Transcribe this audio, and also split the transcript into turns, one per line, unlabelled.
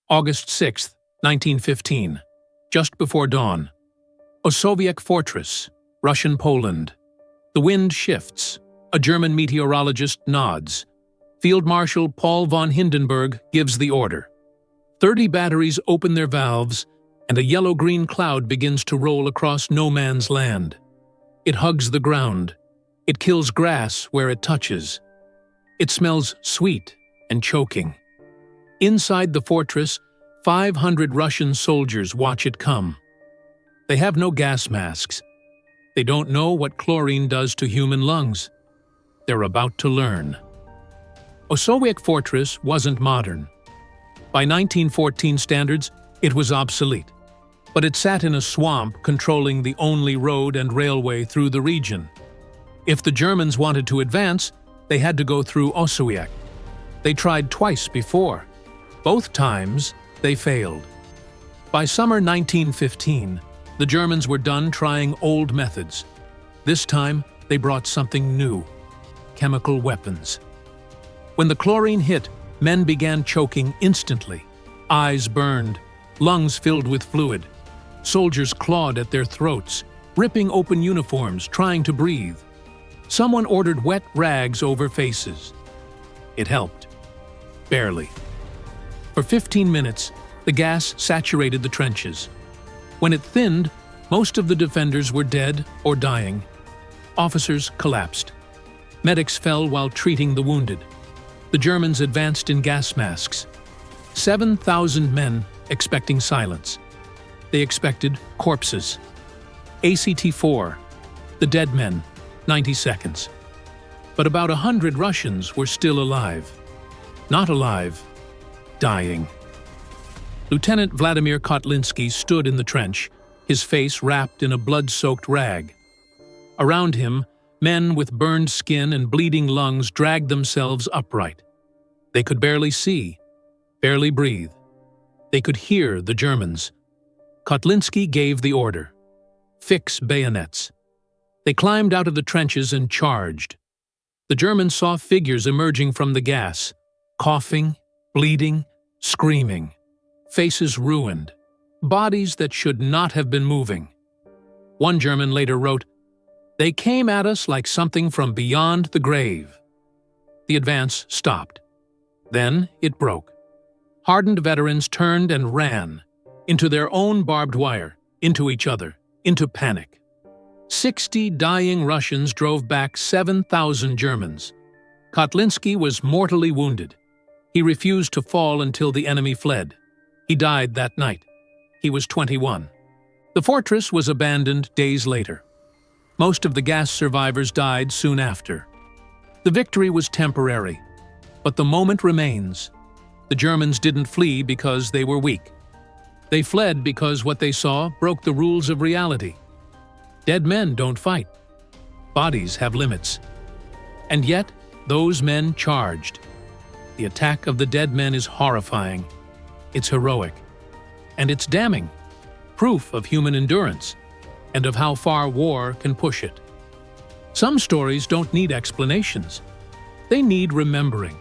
August 6, 1915. Just before dawn. Osowiec Fortress, Russian Poland. The wind shifts. A German meteorologist nods. Field Marshal Paul von Hindenburg gives the order. 30 batteries open their valves, and a yellow-green cloud begins to roll across no man's land. It hugs the ground. It kills grass where it touches. It smells sweet and choking. Inside the fortress, 500 Russian soldiers watch it come. They have no gas masks. They don't know what chlorine does to human lungs. They're about to learn. Osowiec Fortress wasn't modern. By 1914 standards, it was obsolete. But it sat in a swamp controlling the only road and railway through the region. If the Germans wanted to advance, they had to go through Osowiec. They tried twice before. Both times, they failed. By summer 1915, the Germans were done trying old methods. This time, they brought something new: chemical weapons. When the chlorine hit, men began choking instantly. Eyes burned, lungs filled with fluid. Soldiers clawed at their throats, ripping open uniforms, trying to breathe. Someone ordered wet rags over faces. It helped. Barely. For 15 minutes, the gas saturated the trenches. When it thinned, most of the defenders were dead or dying. Officers collapsed. Medics fell while treating the wounded. The Germans advanced in gas masks. 7,000 men expecting silence. They expected corpses. ACT-4, the dead men, 90 seconds. But about 100 Russians were still alive. Not alive, dying. Lieutenant Vladimir Kotlinski stood in the trench, his face wrapped in a blood-soaked rag. Around him, men with burned skin and bleeding lungs dragged themselves upright. They could barely see, barely breathe. They could hear the Germans. Kotlinski gave the order: fix bayonets. They climbed out of the trenches and charged. The Germans saw figures emerging from the gas, coughing, bleeding, screaming, faces ruined, bodies that should not have been moving. One German later wrote, "They came at us like something from beyond the grave." The advance stopped. Then it broke. Hardened veterans turned and ran, into their own barbed wire, into each other, into panic. 60 dying Russians drove back 7,000 Germans. Kotlinski was mortally wounded. He refused to fall until the enemy fled. He died that night. He was 21. The fortress was abandoned days later. Most of the gas survivors died soon after. The victory was temporary, but the moment remains. The Germans didn't flee because they were weak. They fled because what they saw broke the rules of reality. Dead men don't fight. Bodies have limits. And yet, those men charged. The attack of the dead men is horrifying. It's heroic. And it's damning. Proof of human endurance and of how far war can push it. Some stories don't need explanations. They need remembering.